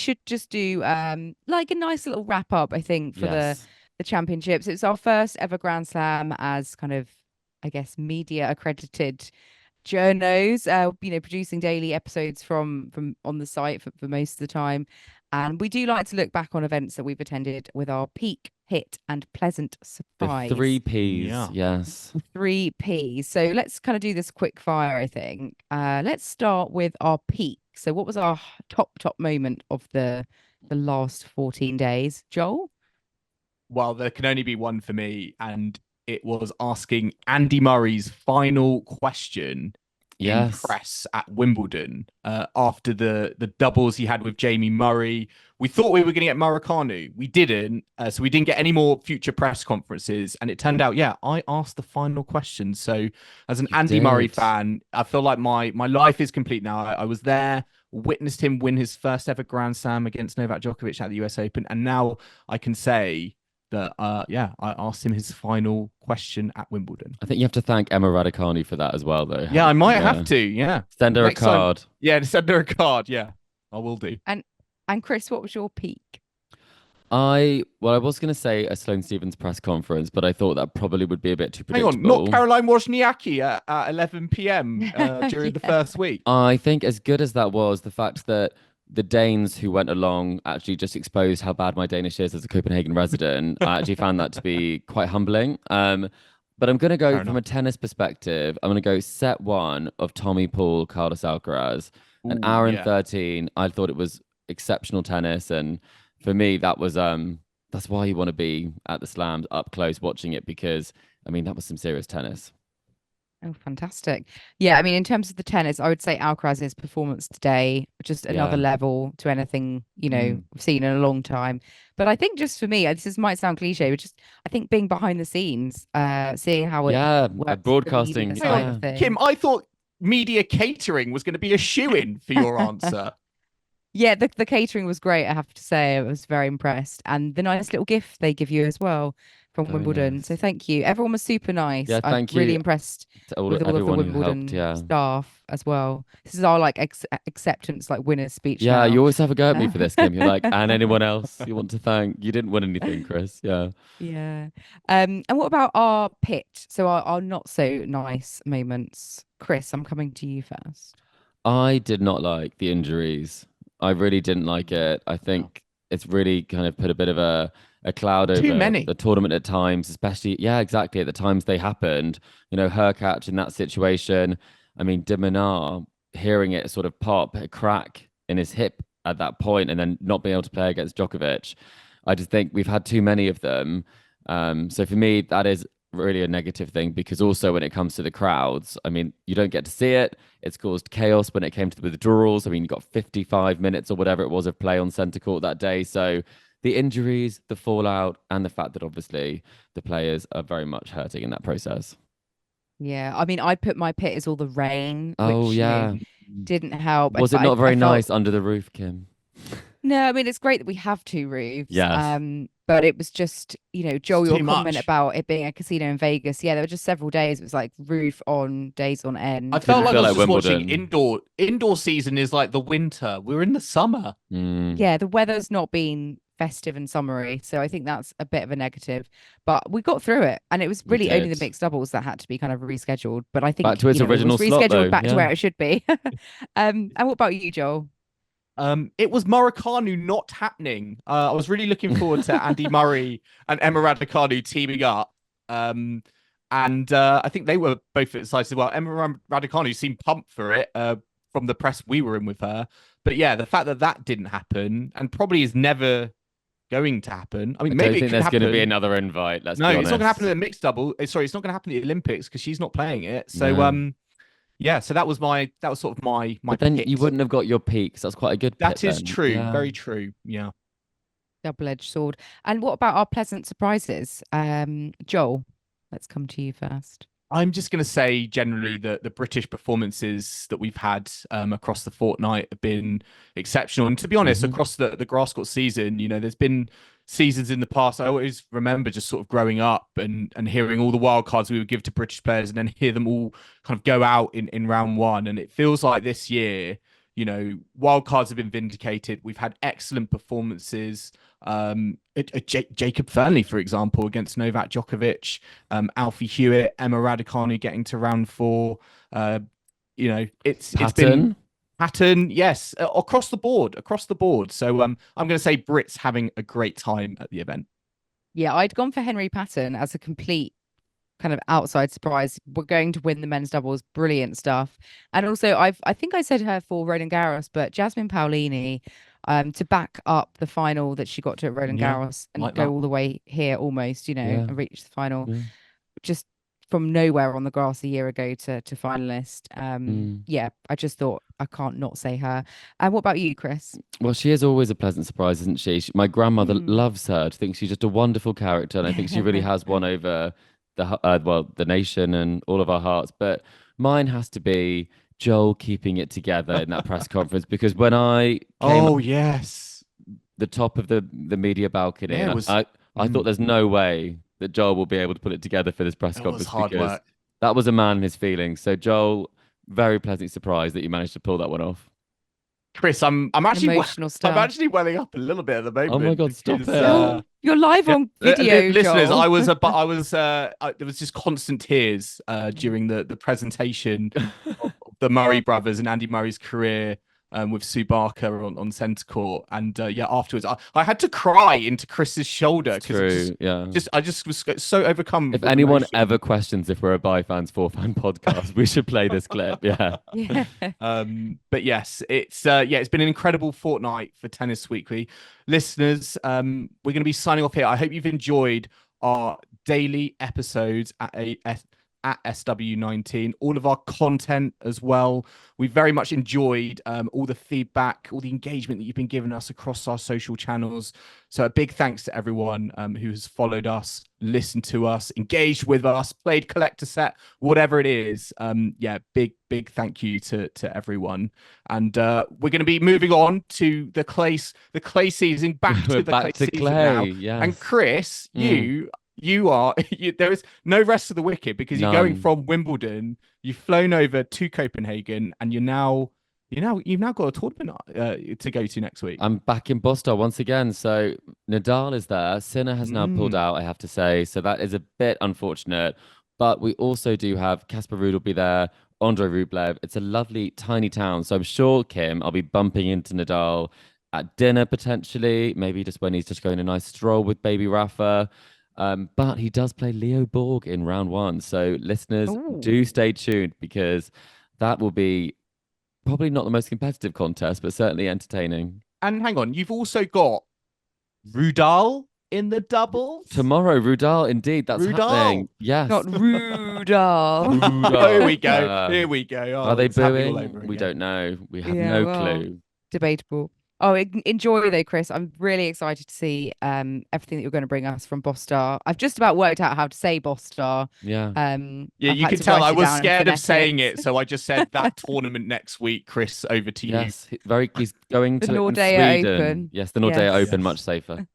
should just do like a nice little wrap up, I think, for Yes. the championships. It's our first ever Grand Slam as kind of, I guess, media accredited journos, producing daily episodes from on the site for most of the time. And we do like to look back on events that we've attended with our peak, hit, and pleasant The three surprise. P's. Yeah. Yes. Three P's. So let's kind of do this quick fire, I think. Let's start with our peak. So what was our top moment of the last 14 days? Joel? Well, there can only be one for me, and it was asking Andy Murray's final question in Yes. press at Wimbledon after the doubles he had with Jamie Murray. We thought we were going to get Murakanu. We didn't. So we didn't get any more future press conferences. And it turned out, yeah, I asked the final question. So as an You Andy Murray did. fan, I feel like my life is complete now. I was there, witnessed him win his first ever Grand Slam against Novak Djokovic at the US Open. And now I can say that, yeah, I asked him his final question at Wimbledon. I think you have to thank Emma Raducanu for that as well, though. Yeah, I might Yeah. have to. Yeah. Send her a Next time- card. Yeah, send her a card. Yeah, I will do. And Chris, what was your peak? I was going to say a Sloane Stephens press conference, but I thought that probably would be a bit too Hang predictable. on, not Caroline Wozniacki at 11 p.m. During the Yeah. first week. I think as good as that was, the fact that the Danes who went along actually just exposed how bad my Danish is as a Copenhagen resident. I actually found that to be quite humbling. But I'm going to go Fair from enough. a tennis perspective. I'm going to go set one of Tommy Paul, Carlos Alcaraz, an Ooh, hour and yeah. 13. I thought it was exceptional tennis. And for me, that was that's why you want to be at the slams up close watching it, because I mean that was some serious tennis. Oh, fantastic. Yeah, I mean, in terms of the tennis, I would say Alcaraz's performance today, just another Yeah. level to anything, Mm. we've seen in a long time. But I think just for me, might sound cliche, but just I think being behind the scenes, seeing how it Yeah, works, the broadcasting. media Hang side on, of things. Kim, I thought media catering was going to be a shoe-in for your answer. Yeah, the catering was great, I have to say. I was very impressed. And the nice little gift they give you as well from Very Wimbledon. So nice. thank you. Everyone was super nice. Yeah, I'm thank really you impressed to with all of the everyone who helped. Wimbledon Yeah. staff as well. This is our like acceptance, like winner's speech Yeah, now. you always have a go at me for this, Kim. You're like, and anyone else you want to thank? You didn't win anything, Chris. Yeah. Yeah. And what about our pit? So our not so nice moments. Chris, I'm coming to you first. I did not like the injuries. I really didn't like it. I think it's really kind of put a bit of a cloud Too over many. the tournament at times, especially, yeah, exactly, at the times they happened. Her catch in that situation. I mean, De Minaur hearing it sort of pop, a crack in his hip at that point, and then not being able to play against Djokovic. I just think we've had too many of them. So for me, that is really a negative thing, because also when it comes to the crowds, I mean, you don't get to see it. It's caused chaos when it came to the withdrawals. I mean, you got 55 minutes or whatever it was of play on centre court that day. So the injuries, the fallout, and the fact that obviously the players are very much hurting in that process. Yeah. I mean, I put my pit as all the rain, Oh, which, yeah. didn't help. Was it But not I very felt nice under the roof, Kim? No, I mean it's great that we have two roofs. Yes. But it was just, Joel, your too comment much. about it being a casino in Vegas. Yeah, there were just several days. It was like roof on, days on end. I felt like I feel was like just watching Wimbledon. indoor season is like the winter. We're in the summer. Mm, Yeah, the weather's not been festive and summery, so I think that's a bit of a negative. But we got through it, and it was we really only the did. mixed doubles that had to be kind of rescheduled. But I Back think, to its it was original slot, rescheduled though. back to Yeah. where it should be. And what about you, Joel? It was Murakanu not happening. I was really looking forward to Andy Murray and Emma Raducanu teaming up. And I think they were both excited as well. Emma Raducanu seemed pumped for it from the press we were in with her. But yeah, the fact that that didn't happen and probably is never going to happen. I mean, I maybe don't it think could there's happen. going to be another invite. Let's No, be it's not going to happen honest. in the mixed double. Sorry, it's not going to happen at the Olympics because she's not playing it. So No. yeah, so that was sort of my But then pick. you wouldn't have got your peaks. That's quite a good pick That is then. true. Yeah. Very true. Yeah. Double-edged sword. And what about our pleasant surprises? Joel, let's come to you first. I'm just going to say generally that the British performances that we've had across the fortnight have been exceptional. And to be honest, Mhm. across the grass court season, there's been seasons in the past. I always remember just sort of growing up and hearing all the wild cards we would give to British players and then hear them all kind of go out in round one. And it feels like this year, wildcards have been vindicated. We've had excellent performances. Jacob Fernley, for example, against Novak Djokovic, Alfie Hewitt, Emma Raducanu getting to round 4. It's been pattern, yes, across the board. So I'm going to say Brits having a great time at the event. Yeah, I'd gone for Henry Patton as a complete kind of outside surprise. We're going to win the men's doubles, brilliant stuff. And also, I think I said her for Roland Garros, but Jasmine Paolini, to back up the final that she got to at Roland Garros and like go that. all the way here almost, Yeah. and reach the final, Yeah. just from nowhere on the grass a year ago to finalist. Yeah, I just thought I can't not say her. And what about you, Chris? Well, she is always a pleasant surprise, isn't she? My grandmother loves her. I think she's just a wonderful character, and I think she really has won over the nation and all of our hearts. But mine has to be Joel keeping it together in that press conference, because when I came the top of the media balcony, I thought there's no way that Joel will be able to put it together for this press conference, because that was a man and his feelings. So Joel, very pleasantly surprised that you managed to pull that one off. Chris, I'm actually Emotional stuff. I'm actually welling up a little bit at the moment. Oh my God, stop it. You're live on video, listeners. Joel. There was just constant tears during the presentation of the Murray brothers and Andy Murray's career with Sue Barker on centre court, and afterwards I had to cry into Chris's shoulder because I just was so overcome. If anyone ever questions if we're a Bi Fans 4 Fan podcast, we should play this clip. Yeah. But yes, it's been an incredible fortnight for Tennis Weekly. Listeners, we're going to be signing off here. I hope you've enjoyed our daily episodes at SW19, all of our content as well. We very much enjoyed all the feedback, all the engagement that you've been giving us across our social channels. So a big thanks to everyone who has followed us, listened to us, engaged with us, played collector set, whatever it is. Big thank you to everyone. And we're going to be moving on to the clay season, back to the clay season now. Yes. And Chris, there is no rest of the wicket, because you're going from Wimbledon, you've flown over to Copenhagen, and you've now got a tournament to go to next week. I'm back in Boston once again. So Nadal is there. Sinner has now pulled out, I have to say. So that is a bit unfortunate. But we also do have Casper Ruud will be there, Andrei Rublev. It's a lovely tiny town. So I'm sure, Kim, I'll be bumping into Nadal at dinner potentially, maybe just when he's just going a nice stroll with baby Rafa. But he does play Leo Borg in round 1. So listeners, do stay tuned, because that will be probably not the most competitive contest, but certainly entertaining. And hang on, you've also got Rudal in the doubles tomorrow. Rudal, indeed, that's happening. Yes, not Rudal. Here we go. Oh, are they booing? We don't know. We have no clue. Debatable. Oh, enjoy though, Chris. I'm really excited to see everything that you're going to bring us from Bostar. I've just about worked out how to say Bostar. Yeah. You can tell I was scared of saying it, so I just said that tournament next week. Chris, over to you. Yes, he's going the to Nordea Sweden. Open. Yes, the Nordea Open, much safer.